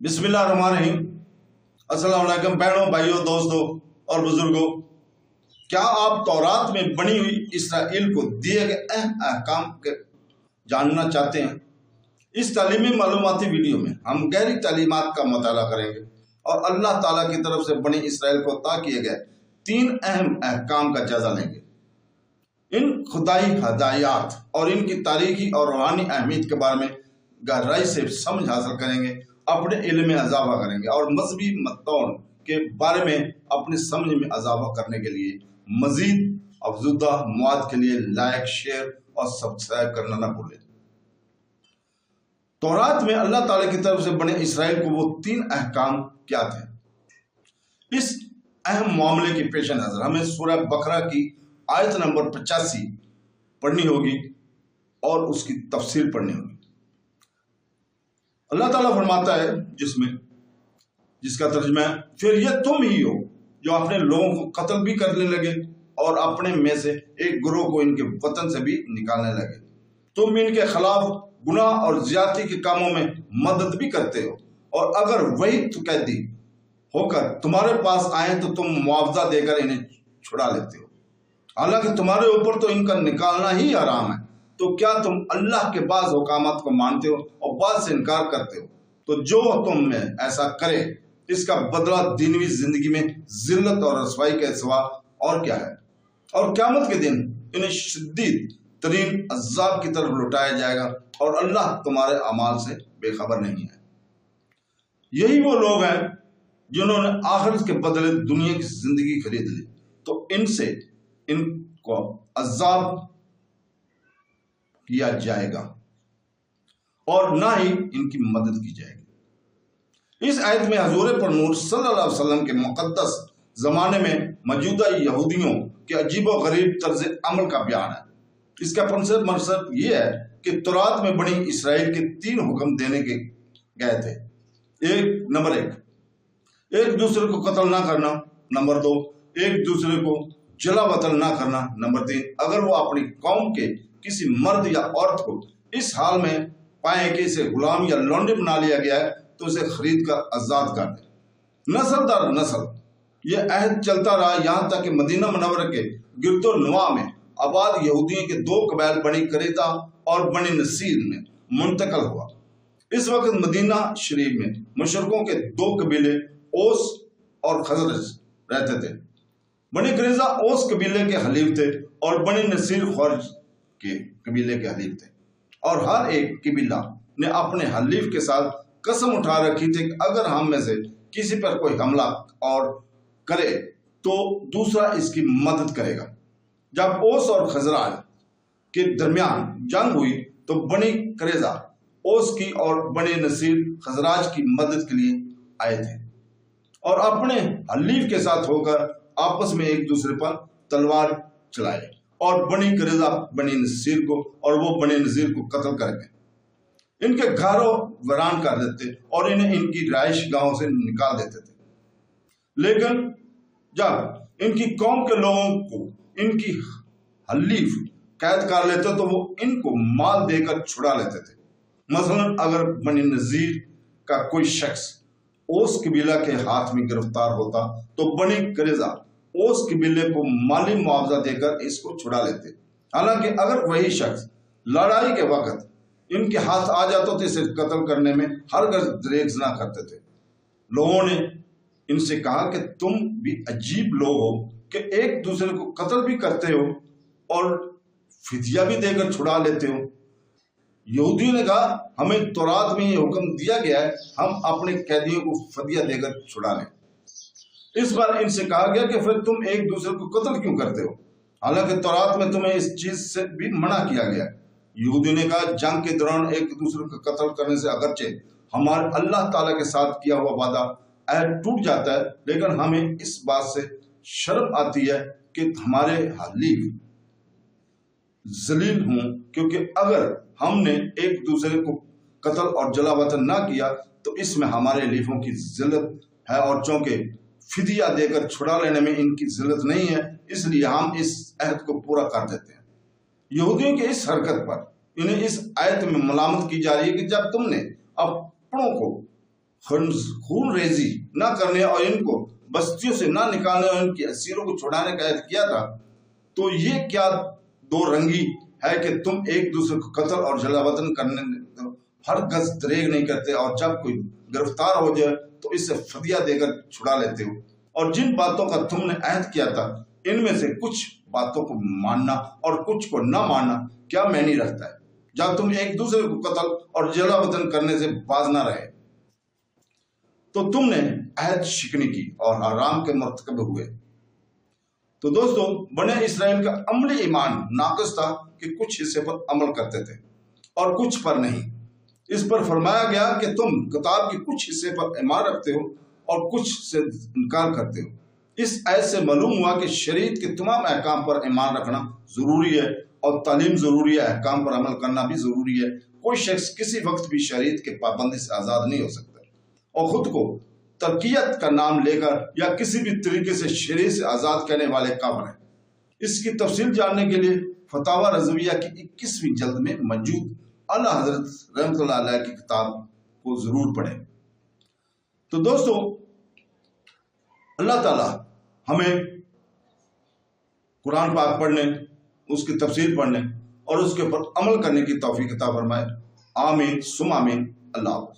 बिस्मिल्लाहिर्रहमानिर्रहीम। अस्सलाम वालेकुम बहनों, भाइयों, दोस्तों और बुजुर्गों, क्या आप तौरात में बनी हुई इसराइल को दिए गए अहम अहकाम के जानना चाहते हैं? इस तालीमी मालूमाती वीडियो में हम गहरी तालीमात का मुताला करेंगे और अल्लाह ताला की तरफ से बनी इसराइल को अता किए गए 3 अहम अहकाम का जायजा लेंगे। इन खुदाई हदायत और इनकी तारीखी और रूहानी अहमियत के बारे में गहराई से समझ हासिल करेंगे, अपने इल्म में इजाफा करेंगे और मजहबी मतौन के बारे में अपनी समझ में इजाफा करने के लिए मजीद अफजुदा मवाद के लिए लाइक, शेयर और सब्सक्राइब करना ना भूलें। तौरात में अल्लाह ताला की तरफ से बने इसराइल को वो 3 अहकाम क्या थे? इस अहम मामले के पेश नजर हमें सूरह बकरा की आयत नंबर 85 पढ़नी होगी और उसकी तफसीर पढ़नी होगी। अल्लाह ताला फरमाता है जिसका तर्जुमा है, फिर यह तुम ही हो जो अपने लोगों को कत्ल भी करने लगे और अपने में से एक गिरोह को इनके वतन से भी निकालने लगे। तुम इनके खिलाफ गुनाह और ज्यादती के कामों में मदद भी करते हो, और अगर वही कैदी होकर तुम्हारे पास आए तो तुम मुआवजा देकर इन्हें छुड़ा लेते हो। हालांकि तुम्हारे ऊपर तो इनका निकालना ही हराम है, तो क्या तुम अल्लाह के बाज़ हुकामात को मानते हो और बाज़ से इनकार करते हो? तो जो तुम में ऐसा करे इसका बदला दीनवी जिंदगी में जिल्लत और रसवाई के सिवा और क्या है, और क़यामत के दिन इन्हें शदीद तरीन अज़ाब की तरफ लौटाया जाएगा और अल्लाह तुम्हारे अमाल से बेखबर नहीं है। यही वो लोग हैं जिन्होंने आखिरत के बदले दुनिया की जिंदगी खरीद ली, तो इनसे इनको अज़ाब किया जाएगा और ना ही इनकी मदद की जाएगी। इस आयत में हजूर पर नूर सल्लल्लाहु अलैहि वसल्लम के मुक़द्दस ज़माने में मौजूदा यहूदियों के अजीब व गरीब तर्ज अमल का बयान है। इसका मकसद ये है कि तौरात में बनी इसराइल के 3 हुक्म देने के गए थे। नंबर 1, एक दूसरे को कत्ल ना करना। नंबर 2, एक दूसरे को जला वतन ना करना। नंबर 3, अगर वो अपनी कौम के किसी मर्द या औरत को इस हाल में पाए कि इसे गुलाम या लौंडे बना लिया गया है तो उसे खरीद कर आजाद कर दे। नस्ल दर नस्ल यह अहद चलता रहा, यहाँ तक कि मदीना मुनव्वरा के गिरदो नवा में आबाद यहूदियों के 2 कबाइल बनी करेता और बनी नसीर में मुंतकल हुआ। इस वक्त मदीना शरीफ में मुशरकों के 2 कबीले ओस और खजरज रहते थे। बनी करेजा ओस कबीले के हलीफ थे और बनी नसीर खौरज के कबीले के हलीफ थे, और हर एक कबीला ने अपने हलीफ के साथ कसम उठा रखी थी कि अगर हम में से किसी पर कोई हमला और करे तो दूसरा इसकी मदद करेगा। जब ओस और खजराज के दरमियान जंग हुई तो बनी करेजा ओस की और बनी नसीर खजराज की मदद के लिए आए थे और अपने हलीफ के साथ होकर आपस में एक दूसरे पर तलवार चलाए और बनी करेजा बनी नसीर को और वो बनी नजीर को कत्ल करके इनके घरों वीरान कर देते और इन्हें इनकी राइश गांव से निकाल देते थे। लेकिन जब इनकी कौम के लोगों को इनकी हलीफ कैद कर लेते तो वो इनको माल देकर छुड़ा लेते थे। मसलन अगर बनी नजीर का कोई शख्स ओस कबीला के हाथ में गिरफ्तार होता तो बनी करेजा ओस कबीले को माली मुआवजा देकर इसको छुड़ा लेते। हालांकि अगर वही शख्स लड़ाई के वक्त इनके हाथ आ जाता तो इसे कत्ल करने में हरगिज़ दरेज ना करते थे। लोगों ने इनसे कहा कि तुम भी अजीब लोग हो कि एक दूसरे को कत्ल भी करते हो और फिदिया भी देकर छुड़ा लेते हो। यहूदियों ने कहा, हमें तौरात में ये हुक्म दिया गया है हम अपने कैदियों को फिदिया देकर छुड़ा लें। इस बार इनसे कहा गया कि फिर तुम एक दूसरे को कत्ल क्यों करते हो, हालांकि तौरात में तुम्हें इस चीज से भी मना किया गया। यहूदी ने कहा, जंग के दौरान एक दूसरे को कत्ल करने से अगरचे हमारे अल्लाह ताला के साथ किया हुआ वादा अहद टूट जाता है, लेकिन हमें इस बात से शर्म आती है कि हमारे हलीफ जलील हों, क्योंकि अगर हमने एक दूसरे को कत्ल और जला वतन ना किया तो इसमें हमारे हलीफों की जिल्लत है, और चूंकि फिदिया देकर छुड़ा लेने में इनकी जिल्लत नहीं है इसलिए हम इस अहद को पूरा कर देते हैं। यहूदियों की इस हरकत पर इन्हें इस आयत में मलामत की जा रही है कि जब तुमने अपनों को خون ریزی نہ کرنے اور ان کو بستیوں سے نہ نکالنے اور ان کی اسیروں کو چھڑانے کا عہد کیا تھا، تو یہ کیا دو رنگی ہے کہ تم ایک دوسرے کو قتل اور جلا وطن کرنے ہرگز دریغ نہیں کرتے، اور جب کوئی گرفتار ہو جائے تو اس سے فدیہ دے کر چھڑا لیتے ہو، اور جن باتوں کا تم نے عہد کیا تھا ان میں سے کچھ باتوں کو ماننا اور کچھ کو نہ ماننا کیا معنی رکھتا ہے، جب تم ایک دوسرے کو قتل اور جلا وطن کرنے سے باز نہ رہے تو تم نے عہد شکنی کی اور حرام کے مرتکب ہوئے۔ تو دوستو، بنے اسرائیل کا عملی ایمان ناقص تھا کہ کچھ حصے پر عمل کرتے تھے اور کچھ پر نہیں۔ اس پر فرمایا گیا کہ تم کتاب کے کچھ حصے پر ایمان رکھتے ہو اور کچھ سے انکار کرتے ہو۔ اس آیت سے معلوم ہوا کہ شریعت کے تمام احکام پر ایمان رکھنا ضروری ہے اور تعلیم ضروری ہے، احکام پر عمل کرنا بھی ضروری ہے۔ کوئی شخص کسی وقت بھی شریعت کے پابندی سے آزاد نہیں ہو سکتا اور خود کو ترقیت کا نام لے کر یا کسی بھی طریقے سے شریعت سے آزاد کرنے والے کافر ہیں۔ اس کی تفصیل جاننے کے لیے فتاوی رضویہ کی 21ویں جلد میں موجود اعلیٰ حضرت رحمۃ اللہ علیہ کی کتاب کو ضرور پڑھیں۔ تو دوستو، اللہ تعالی ہمیں قرآن پاک پڑھنے، اس کی تفسیر پڑھنے اور اس کے اوپر عمل کرنے کی توفیق عطا فرمائے۔ آمین ثم آمین۔ اللہ حافظ۔